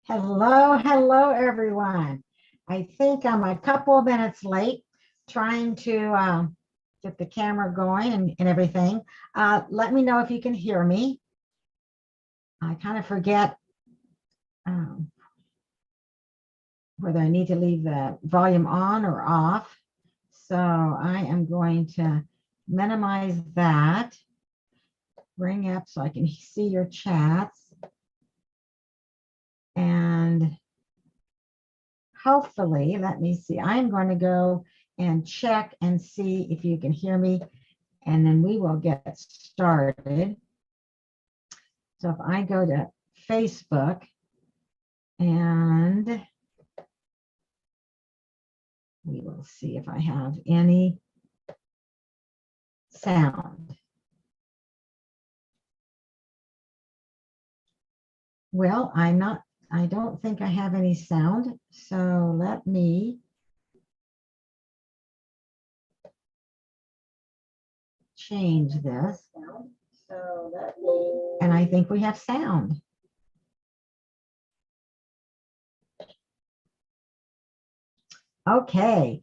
Hello, everyone. I think I'm a couple of minutes late trying to get the camera going and everything. Let me know if you can hear me. I kind of forget um, whether I need to leave the volume on or off. So I am going to minimize that, bring up so I can see your chats. And hopefully, let me see, I'm going to go and check and see if you can hear me, and then we will get started. So if I go to Facebook and we will see if I have any sound. Well, I don't think I have any sound. So let me change this. And I think we have sound. Okay.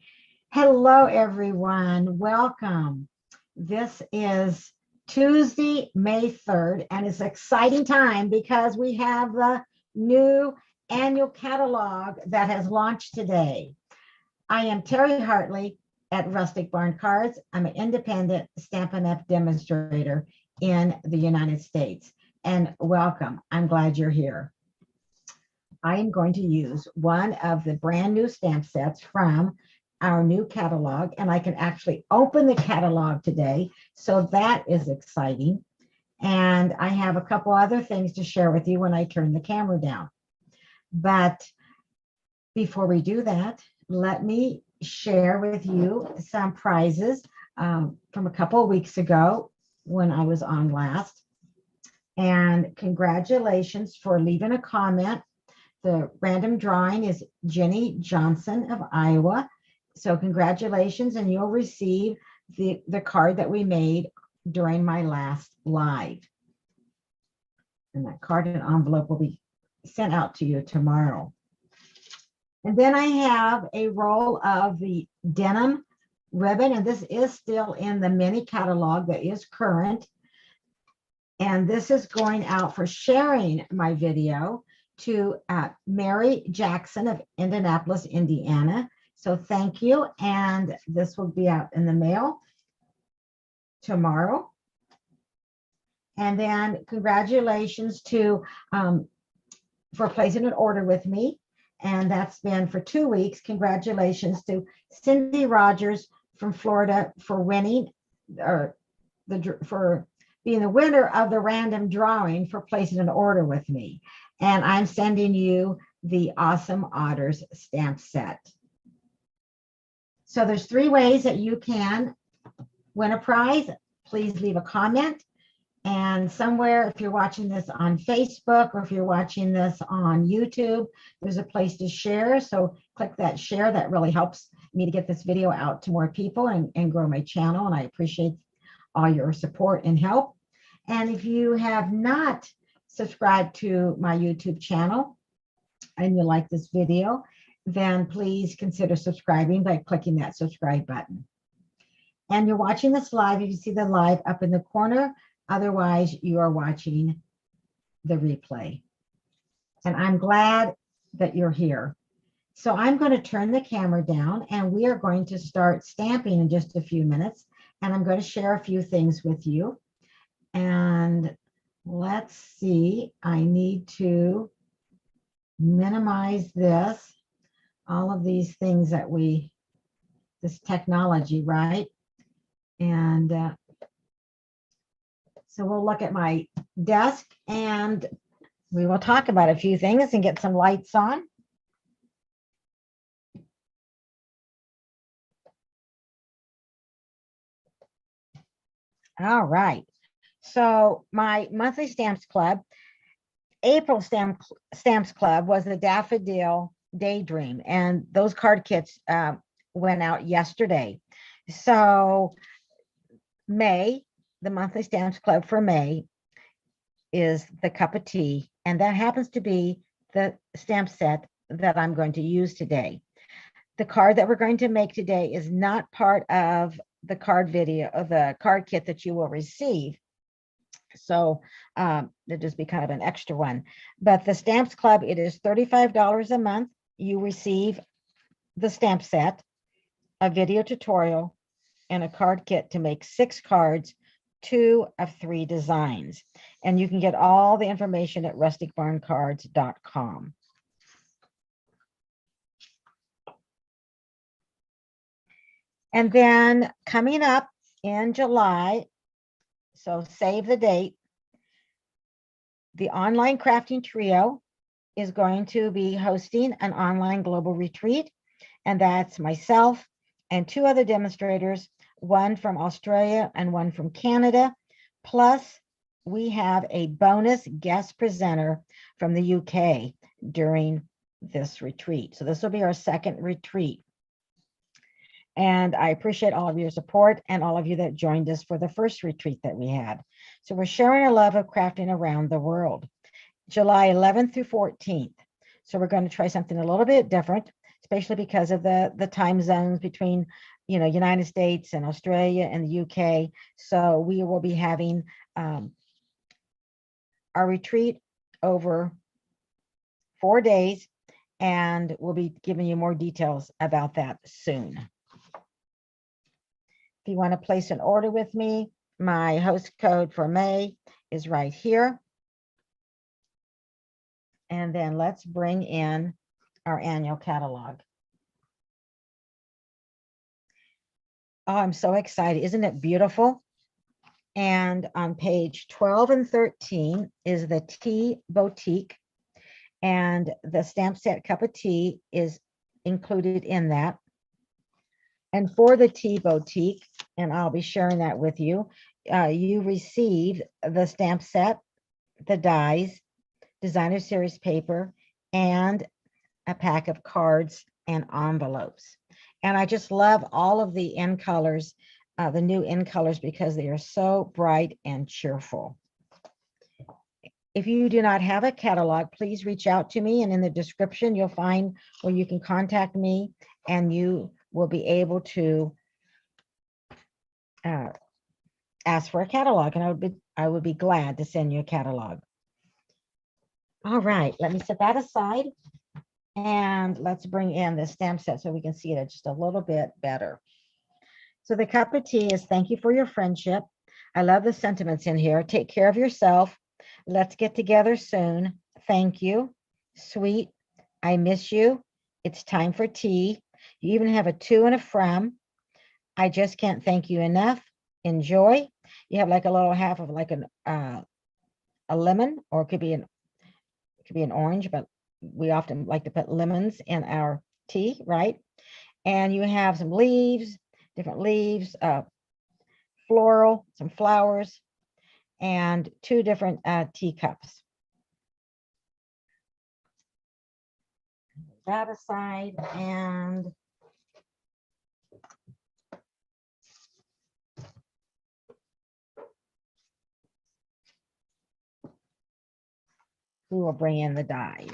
Hello, everyone. Welcome. This is Tuesday, May 3rd, and it's an exciting time because we have the new annual catalog that has launched today. I am Terry Hartley at Rustic Barn Cards. I'm an independent Stampin' Up demonstrator in the United States. And welcome. I'm glad you're here. I am going to use one of the brand new stamp sets from our new catalog, and I can actually open the catalog today. So that is exciting. And I have a couple other things to share with you when I turn the camera down. But before we do that, let me share with you some prizes from a couple of weeks ago when I was on last. And congratulations for leaving a comment. The random drawing is Jenny Johnson of Iowa. So congratulations, and you'll receive the card that we made during my last live. And that card and envelope will be sent out to you tomorrow. And then I have a roll of the denim ribbon, and this is still in the mini catalog that is current. And this is going out for sharing my video to Mary Jackson of Indianapolis, Indiana. So thank you. And this will be out in the mail tomorrow. And then congratulations to for placing an order with me. And that's been for 2 weeks. Congratulations to Cindy Rogers from Florida for winning or for being the winner of the random drawing for placing an order with me. And I'm sending you the Awesome Otters stamp set. So there's 3 ways that you can win a prize. Please leave a comment. And somewhere, if you're watching this on Facebook or if you're watching this on YouTube, there's a place to share. So click that share. That really helps me to get this video out to more people and grow my channel. And I appreciate all your support and help. And if you have not subscribed to my YouTube channel and you like this video, then please consider subscribing by clicking that subscribe button. And you're watching this live, you can see the live up in the corner. Otherwise, you are watching the replay. And I'm glad that you're here. So I'm going to turn the camera down and we are going to start stamping in just a few minutes. And I'm going to share a few things with you. And let's see, I need to minimize this, all of these things that this technology, right? And so we'll look at my desk and we will talk about a few things and get some lights on. All right. So my monthly stamps club, April Stamps Club was the Daffodil Daydream, and those card kits went out yesterday. So May, the monthly stamps club for May is the cup of tea, and that happens to be the stamp set that I'm going to use today. The card that we're going to make today is not part of the card video of the card kit that you will receive. So it'll just be kind of an extra one. But the Stamps Club, it is $35 a month. You receive the stamp set, a video tutorial, and a card kit to make 6 cards, 2 of 3 designs. And you can get all the information at rusticbarncards.com. And then coming up in July, so save the date, the Online Crafting Trio is going to be hosting an online global retreat. And that's myself and 2 other demonstrators, one from Australia and one from Canada. Plus, we have a bonus guest presenter from the UK during this retreat. So this will be our second retreat. And I appreciate all of your support and all of you that joined us for the first retreat that we had. So we're sharing our love of crafting around the world, July 11th through 14th. So we're going to try something a little bit different, especially because of the time zones between, United States and Australia and the UK. So we will be having our retreat over 4 days, and we'll be giving you more details about that soon. If you want to place an order with me, my host code for May is right here. And then let's bring in our annual catalog. Oh, I'm so excited. Isn't it beautiful? And on page 12 and 13 is the Tea Boutique. And the stamp set Cup of Tea is included in that. And for the Tea Boutique, and I'll be sharing that with you, you receive the stamp set, the dies, designer series paper, and a pack of cards and envelopes. And I just love all of the end colors, the new end colors, because they are so bright and cheerful. If you do not have a catalog, please reach out to me, and in the description, you'll find where you can contact me, and you will be able to ask for a catalog, and I would be glad to send you a catalog. All right, let me set that aside, and let's bring in the stamp set so we can see it just a little bit better. So the Cup of Tea is thank you for your friendship. I love the sentiments in here. Take care of yourself. Let's get together soon. Thank you. Sweet. I miss you. It's time for tea. You even have a to and a from. I just can't thank you enough. Enjoy. You have like a little half of like a lemon, or it could be an orange, but we often like to put lemons in our tea, right? And you have some leaves, different leaves, floral, some flowers, and 2 different teacups. That aside, and we will bring in the dies.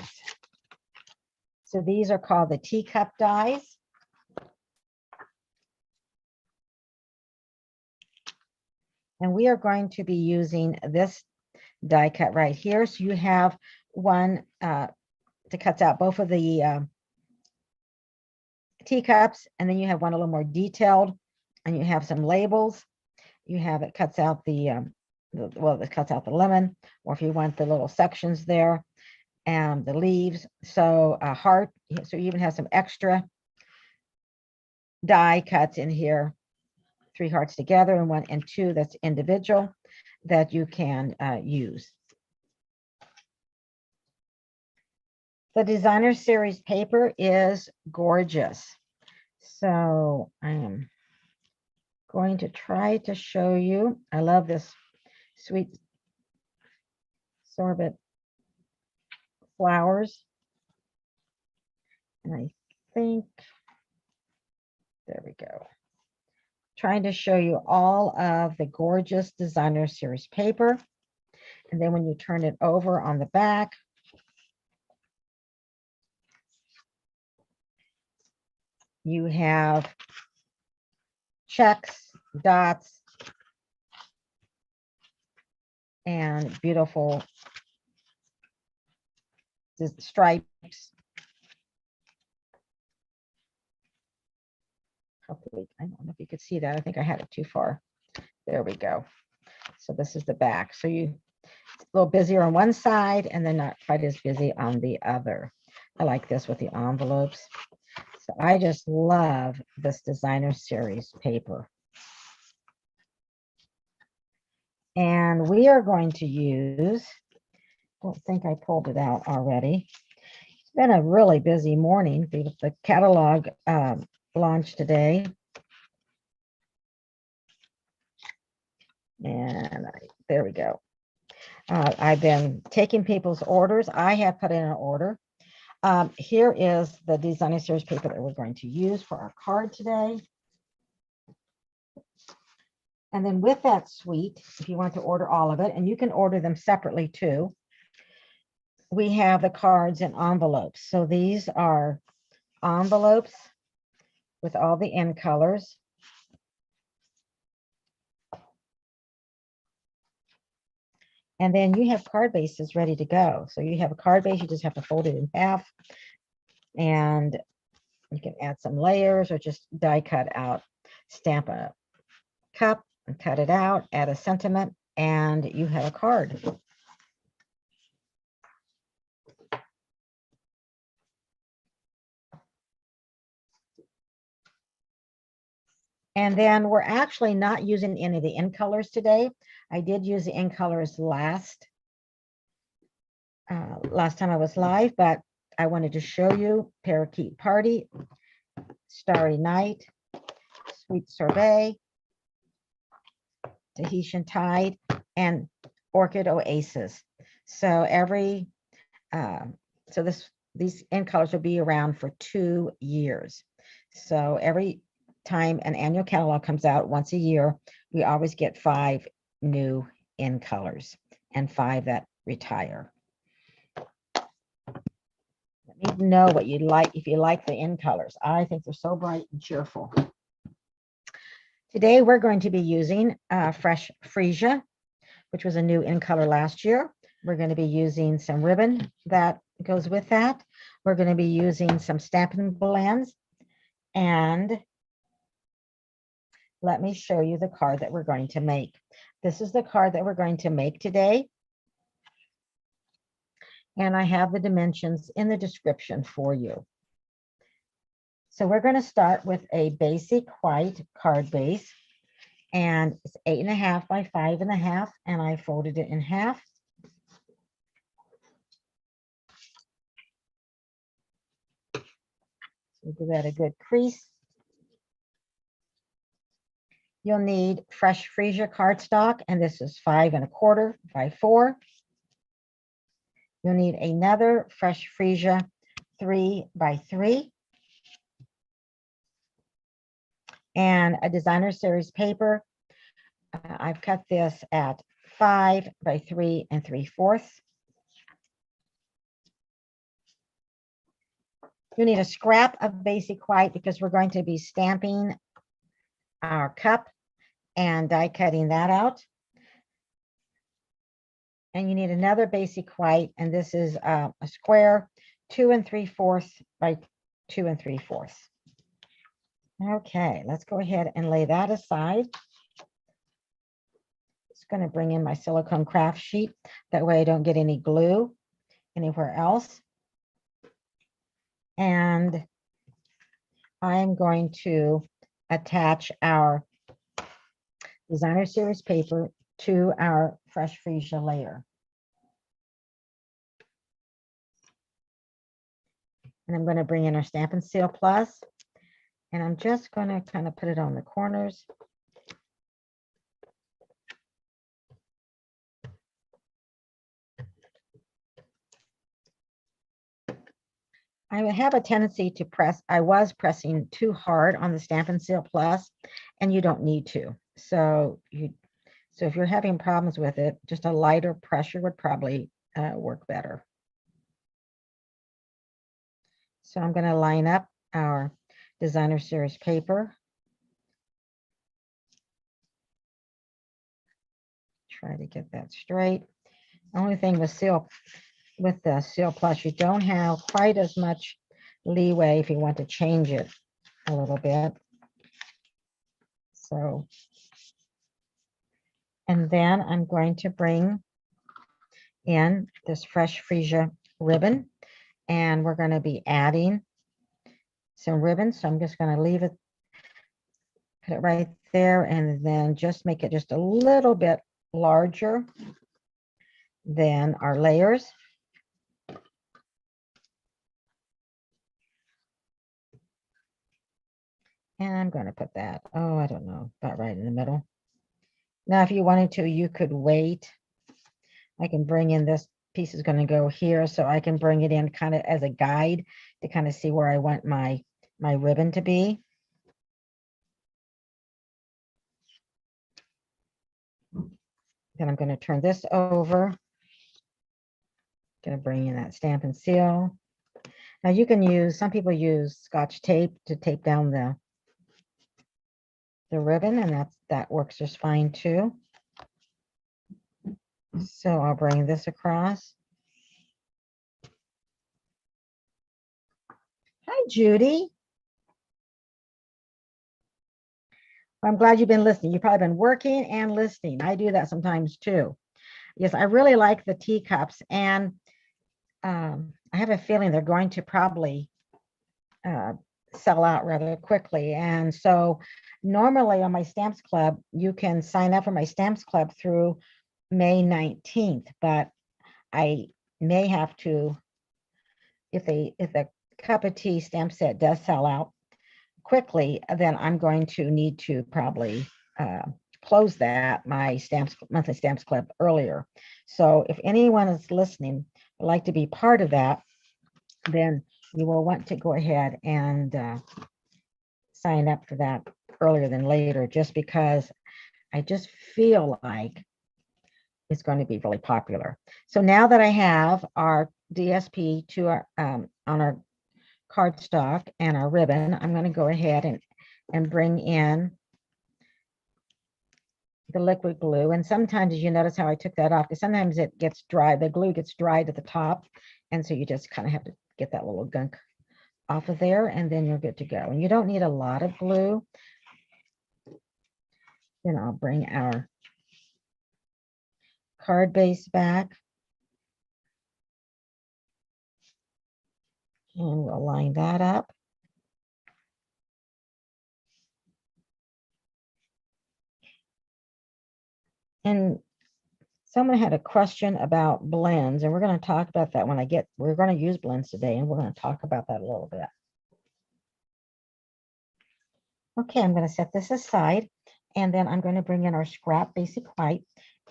So these are called the Teacup Dies. And we are going to be using this die cut right here. So you have one that cuts out both of the teacups, and then you have one a little more detailed, and you have some labels. You have it cuts out it cuts out the lemon, or if you want the little sections there, and the leaves. So a heart. So you even have some extra die cuts in here, 3 hearts together, and 1 and 2 that's individual that you can use. The designer series paper is gorgeous. So I am going to try to show you. I love this sweet sorbet flowers. And I think, there we go. Trying to show you all of the gorgeous designer series paper. And then when you turn it over on the back, You have checks, dots, and beautiful stripes. Hopefully, I don't know if you could see that. I think I had it too far. There we go. So this is the back. So it's a little busier on one side and then not quite as busy on the other. I like this with the envelopes. So I just love this designer series paper. And we are going to use, I don't think I pulled it out already. It's been a really busy morning. The catalog launched today. And there we go. I've been taking people's orders. I have put in an order. Here is the designer series paper that we're going to use for our card today. And then with that suite, if you want to order all of it, and you can order them separately too, we have the cards and envelopes. So these are envelopes with all the end colors. And then you have card bases ready to go. So you have a card base, you just have to fold it in half. And you can add some layers or just die cut out, stamp a cup and cut it out, add a sentiment, and you have a card. And then we're actually not using any of the end colors today. I did use the end colors last time I was live, but I wanted to show you Parakeet Party, Starry Night, Sweet Sorbet, Tahitian Tide, and Orchid Oasis. So these end colors will be around for 2 years. So every time an annual catalog comes out once a year, we always get 5 new end colors and 5 that retire. Let me know what you like, if you like the end colors. I think they're so bright and cheerful. Today we're going to be using fresh Freesia, which was a new end color last year. We're going to be using some ribbon that goes with that. We're going to be using some Stampin' blends. And let me show you the card that we're going to make. This is the card that we're going to make today. And I have the dimensions in the description for you. So we're going to start with a basic white card base. And it's 8.5 by 5.5. And I folded it in half. So give that a good crease. You'll need fresh Freesia cardstock, and this is 5 1/4 by 4. You'll need another fresh Freesia 3 by 3. And a designer series paper. I've cut this at 5 by 3 3/4. You need a scrap of basic white because we're going to be stamping our cup and die cutting that out. And you need another basic white, and this is a square 2 3/4 by 2 3/4. Okay, let's go ahead and lay that aside. Just going to bring in my silicone craft sheet. That way I don't get any glue anywhere else. And I'm going to attach our designer series paper to our fresh Freesia layer. And I'm going to bring in our Stampin' Seal Plus. And I'm just going to kind of put it on the corners. I have a tendency to press, I was pressing too hard on the Stampin' Seal Plus, and you don't need to. So if you're having problems with it, just a lighter pressure would probably work better. So I'm going to line up our designer series paper. Try to get that straight. Only thing with the Seal Plus, you don't have quite as much leeway if you want to change it a little bit. So, and then I'm going to bring in this fresh Freesia ribbon, and we're going to be adding some ribbons. So I'm just going to leave it, put it right there, and then just make it just a little bit larger than our layers. And I'm going to put that, oh, I don't know, about right in the middle. Now, if you wanted to, you could wait. I can bring in this piece is going to go here, so I can bring it in kind of as a guide to kind of see where I want my ribbon to be. Then I'm going to turn this over. Going to bring in that stamp and seal. Now you can use, some people use Scotch tape to tape down the ribbon, and that works just fine too. So I'll bring this across. Hi, Judy. I'm glad you've been listening. You've probably been working and listening. I do that sometimes too. Yes, I really like the teacups, and I have a feeling they're going to probably sell out rather quickly. And so normally on my Stamps Club, you can sign up for my Stamps Club through May 19th, but I may have to, if the cup of tea stamp set does sell out quickly, then I'm going to need to probably close that, my monthly Stamps Club, earlier. So if anyone is listening would like to be part of that, then you will want to go ahead and sign up for that earlier than later, just because I just feel like it's going to be really popular. So now that I have our DSP to our on our cardstock and our ribbon, I'm going to go ahead and bring in the liquid glue. And sometimes you notice how I took that off, because sometimes it gets dry, the glue gets dried at the top, and so you just kind of have to get that little gunk off of there, and then you're good to go. And you don't need a lot of glue. Then I'll bring our card base back, and we'll line that up. And someone had a question about blends, and we're going to talk about that when we're going to use blends today, and we're going to talk about that a little bit. Okay, I'm going to set this aside, and then I'm going to bring in our scrap basic white,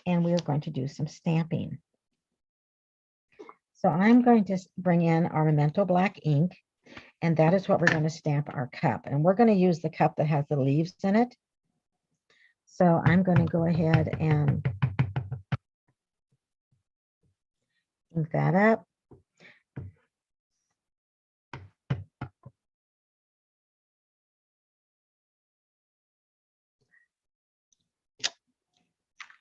and we are going to do some stamping. So I'm going to bring in our Memento black ink, and that is what we're going to stamp our cup. And we're going to use the cup that has the leaves in it. So I'm going to go ahead and ink that up.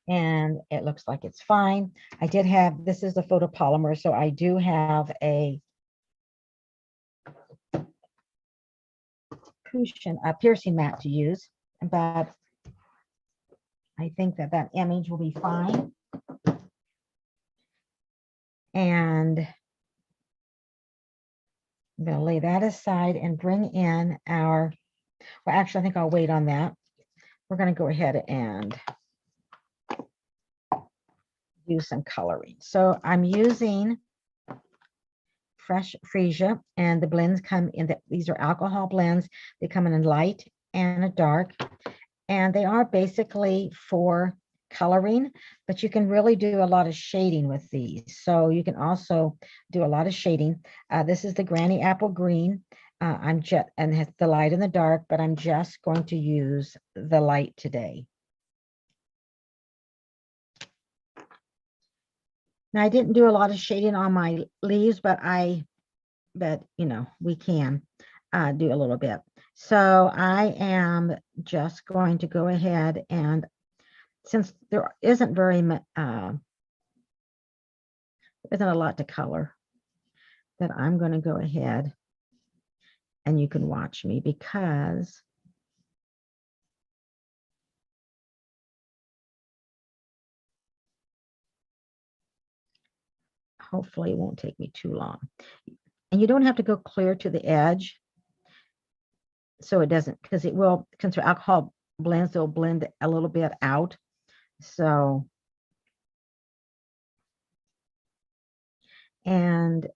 And it looks like it's fine. I did have, this is the photopolymer, so I do have a piercing mat to use, but I think that image will be fine. And I'm going to lay that aside and bring in our, well, actually, I think I'll wait on that. We're going to go ahead and do some coloring. So I'm using fresh Freesia, and the blends come in, these are alcohol blends. They come in a light and a dark, and they are basically for coloring, but you can really do a lot of shading with these. So you can also do a lot of shading. This is the Granny Apple Green. And has the light and the dark, but I'm just going to use the light today. Now, I didn't do a lot of shading on my leaves, but you know, we can do a little bit. So I am just going to go ahead, and since there isn't isn't a lot to color, that I'm going to go ahead and you can watch me, because hopefully it won't take me too long. And you don't have to go clear to the edge, so it doesn't, because it will, since the alcohol blends, it'll blend a little bit out. So, and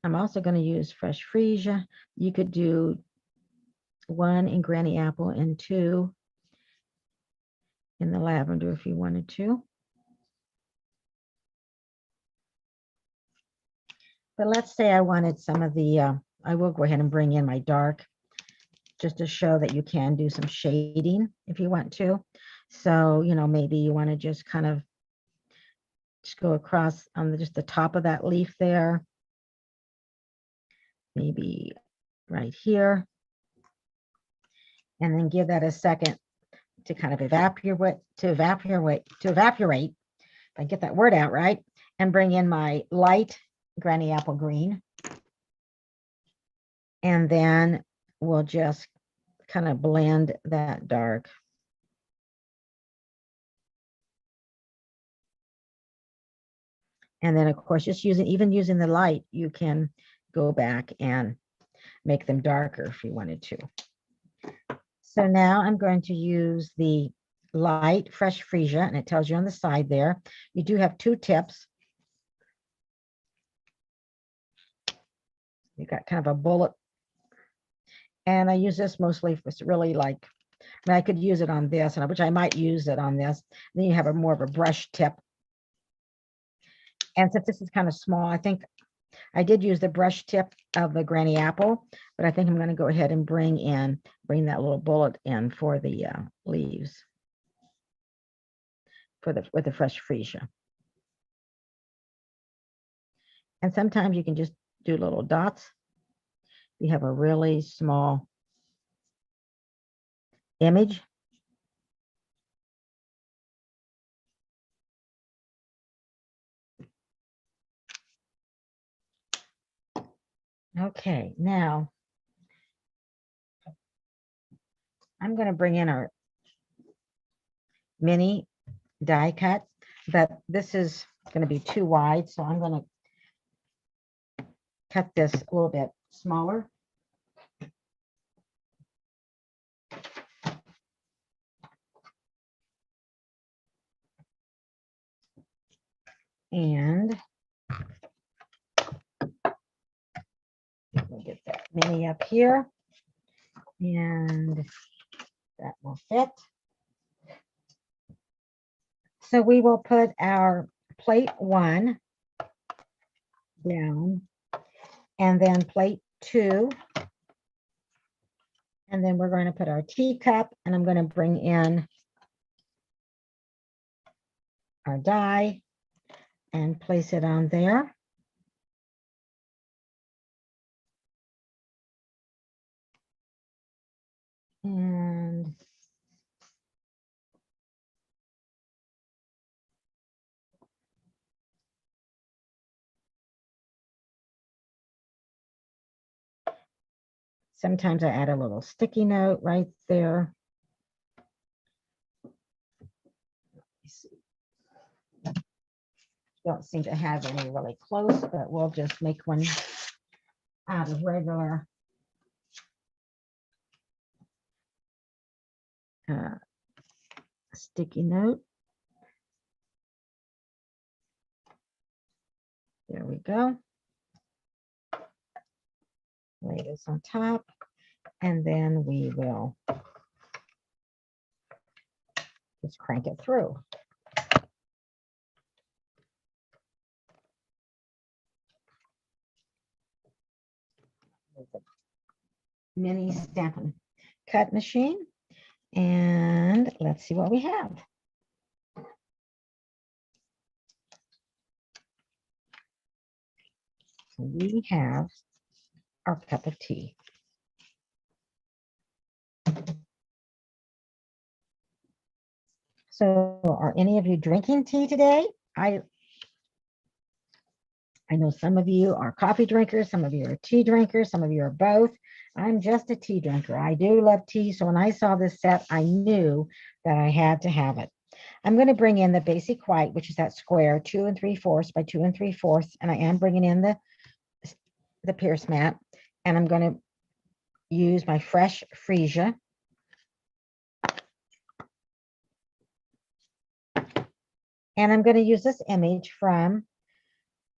I'm also going to use fresh freesia. You could do 1 in granny apple and 2 in the lavender if you wanted to. But let's say I wanted some of the, I will go ahead and bring in my dark, just to show that you can do some shading if you want to. So, you know, maybe you want to just kind of just go across on just the top of that leaf there. Maybe right here. And then give that a second to kind of evaporate, if I get that word out right, and bring in my light granny apple green. And then we'll just kind of blend that dark. And then, of course, just even using the light, you can go back and make them darker if you wanted to. So now I'm going to use the light fresh freesia, and it tells you on the side there. You do have 2 tips. You got kind of a bullet. And I use this mostly if it's really like, I mean, I could use it on this, and which I might use it on this. Then you have a more of a brush tip. And since this is kind of small, I think I did use the brush tip of the granny apple, but I think I'm going to go ahead and bring that little bullet in for the leaves with the fresh freesia. And sometimes you can just do little dots. You have a really small image. Okay, now I'm going to bring in our mini die cut, but this is going to be too wide, so I'm going to cut this a little bit smaller. And we'll get that mini up here, and that will fit. So we will put our plate 1 down, and then plate 2. And then we're going to put our teacup, and I'm going to bring in our die and place it on there. And sometimes I add a little sticky note right there. Don't seem to have any really close, but we'll just make one out of regular sticky note. There we go. Lay this on top, and then we will just crank it through. Mini Stampin' Cut machine, and let's see what we have. We have our cup of tea. So are any of you drinking tea today? I know some of you are coffee drinkers, some of you are tea drinkers, some of you are both. I'm just a tea drinker. I do love tea. So when I saw this set, I knew that I had to have it. I'm going to bring in the basic white, which is that square 2 3/4 by 2 3/4. And I am bringing in the pierce mat. And I'm going to use my fresh Freesia. And I'm going to use this image from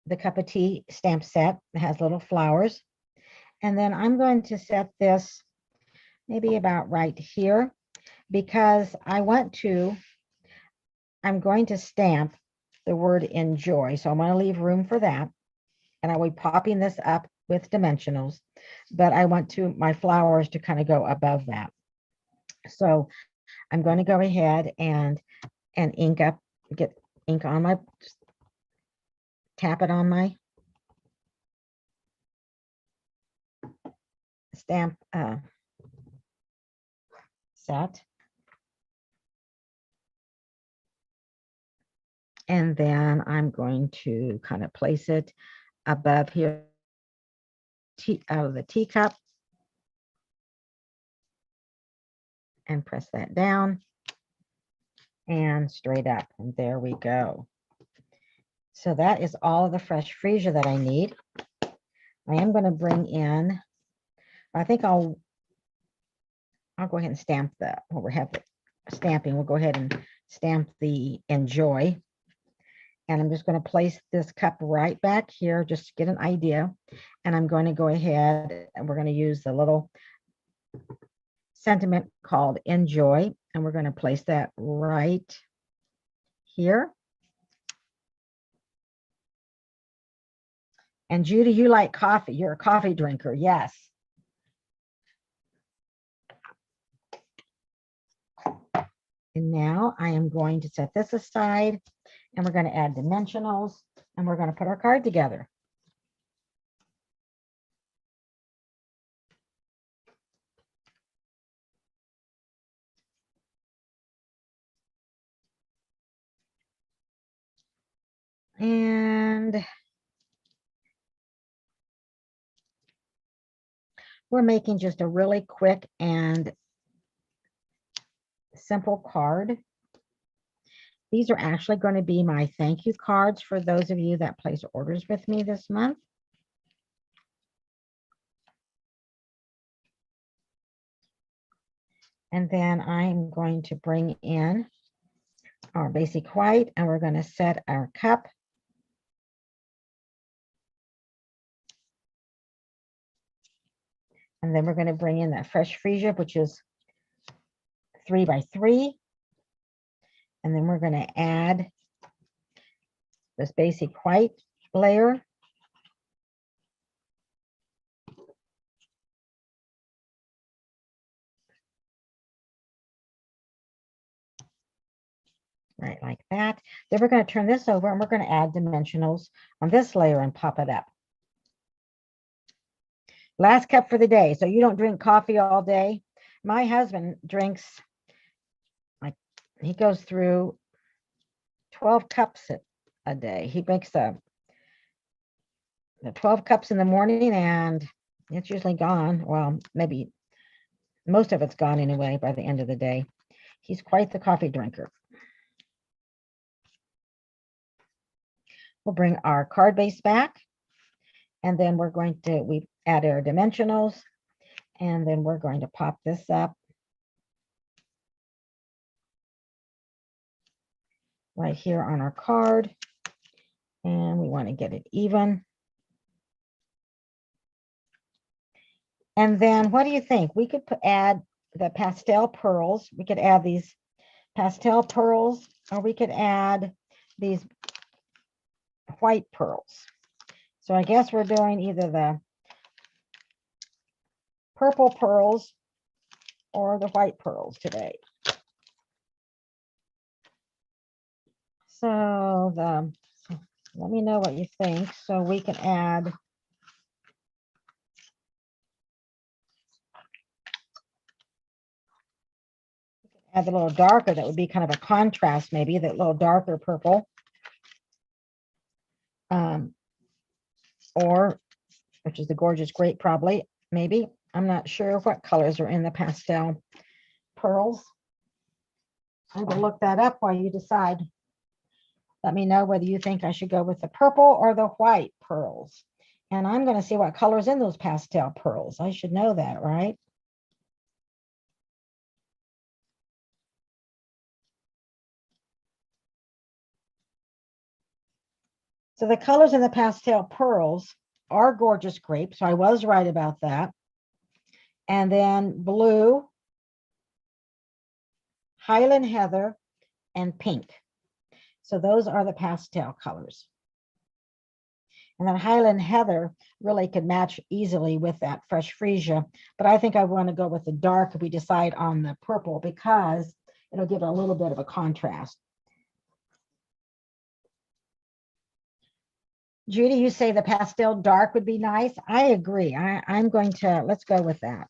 the cup of tea stamp set. It has little flowers. And then I'm going to set this maybe about right here because I'm going to stamp the word enjoy. So I'm going to leave room for that. And I will be popping this up with dimensionals, but I want my flowers to kind of go above that. So I'm going to go ahead and get ink on my, tap it on my stamp set. And then I'm going to kind of place it above here out of the teacup and press that down and straight up. And there we go. So that is all of the fresh Freesia that I need. I am going to bring in, I think I'll go ahead and stamp while we have the stamping, we'll go ahead and stamp the enjoy. And I'm just going to place this cup right back here just to get an idea. And I'm going to go ahead and we're going to use the little sentiment called enjoy. And we're going to place that right here. And Judy, you like coffee. You're a coffee drinker. Yes. And now I am going to set this aside and we're going to add dimensionals and we're going to put our card together. And we're making just a really quick and simple card. These are actually going to be my thank you cards for those of you that place orders with me this month. And then I'm going to bring in our basic white and we're going to set our cup. And then we're going to bring in that fresh Freesia, which is 3 by 3. And then we're going to add this basic white layer. Right, like that. Then we're going to turn this over and we're going to add dimensionals on this layer and pop it up. Last cup for the day. So you don't drink coffee all day. My husband drinks, like, he goes through 12 cups a day. He makes the 12 cups in the morning and it's usually gone. Well, maybe most of it's gone anyway by the end of the day. He's quite the coffee drinker. We'll bring our card base back and then we add our dimensionals and then we're going to pop this up right here on our card. And we want to get it even. And then what do you think? We could add the pastel pearls. We could add these pastel pearls or we could add these white pearls. So I guess we're doing either the purple pearls or the white pearls today. So let me know what you think. So we can add had the little darker, that would be kind of a contrast, maybe that little darker purple. Or, which is the gorgeous grape, probably, maybe. I'm not sure what colors are in the pastel pearls. I'm going to look that up while you decide. Let me know whether you think I should go with the purple or the white pearls. And I'm going to see what colors in those pastel pearls. I should know that, right? So the colors in the pastel pearls are gorgeous grape. So I was right about that. And then blue, Highland Heather, and pink. So those are the pastel colors. And then Highland Heather really could match easily with that fresh Freesia. But I think I want to go with the dark if we decide on the purple, because it'll give it a little bit of a contrast. Judy, you say the pastel dark would be nice. I agree. I'm going to, let's go with that.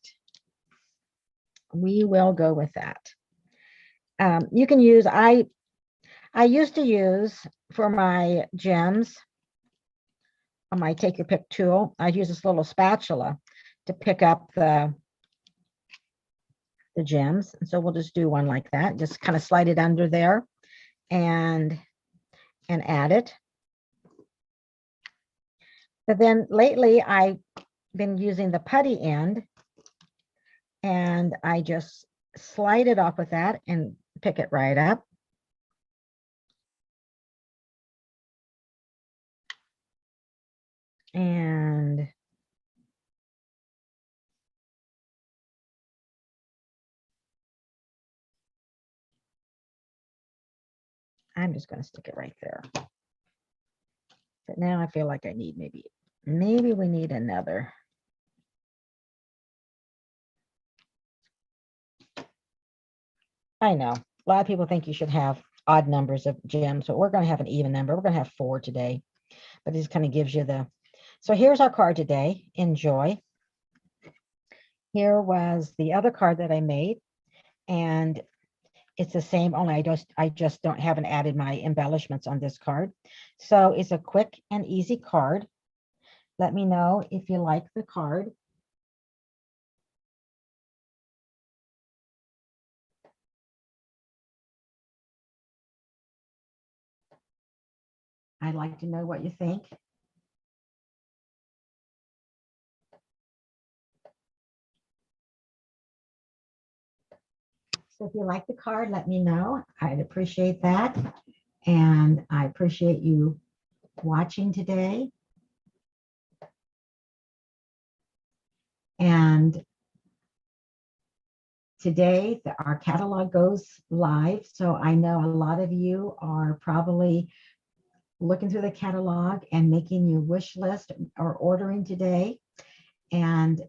We will go with that. You can use, I used to use for my gems on my take your pick tool, I'd use this little spatula to pick up the gems. And so we'll just do one like that. Just kind of slide it under there and add it. But then lately I've been using the putty end, and I just slide it off with that and pick it right up. And I'm just going to stick it right there. But now I feel like I need maybe we need another. I know a lot of people think you should have odd numbers of gems, but we're going to have an even number. We're going to have 4 today, but this kind of gives you the, so here's our card today. Enjoy. Here was the other card that I made, and it's the same, only I just haven't added my embellishments on this card. So it's a quick and easy card. Let me know if you like the card. I'd like to know what you think. So if you like the card, let me know. I'd appreciate that. And I appreciate you watching today. And today, our catalog goes live. So I know a lot of you are probably looking through the catalog and making your wish list or ordering today. And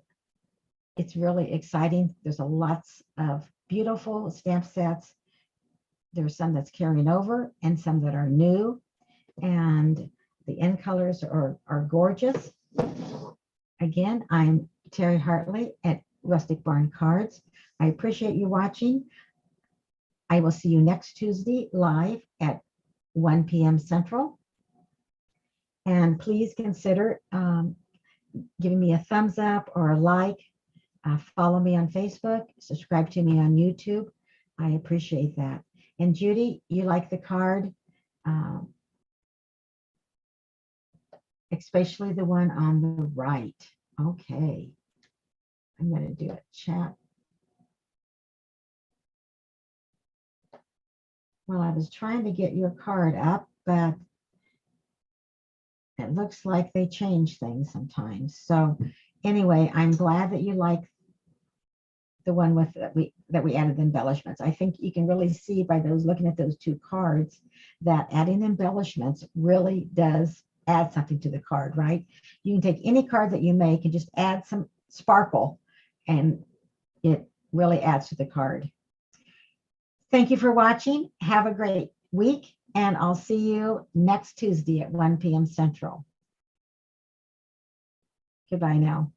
it's really exciting. There's lots of beautiful stamp sets. There's some that's carrying over and some that are new. And the end colors are gorgeous. Again, I'm Terry Hartley at Rustic Barn Cards. I appreciate you watching. I will see you next Tuesday live at 1 p.m. Central. And please consider giving me a thumbs up or a like. Follow me on Facebook. Subscribe to me on YouTube. I appreciate that. And Judy, you like the card, especially the one on the right. Okay. I'm going to do a chat. Well, I was trying to get your card up, but it looks like they change things sometimes. So anyway, I'm glad that you like the one with that we added the embellishments. I think you can really see by those looking at those 2 cards that adding embellishments really does add something to the card, right? You can take any card that you make and just add some sparkle, and it really adds to the card. Thank you for watching. Have a great week, and I'll see you next Tuesday at 1 p.m. Central. Goodbye now.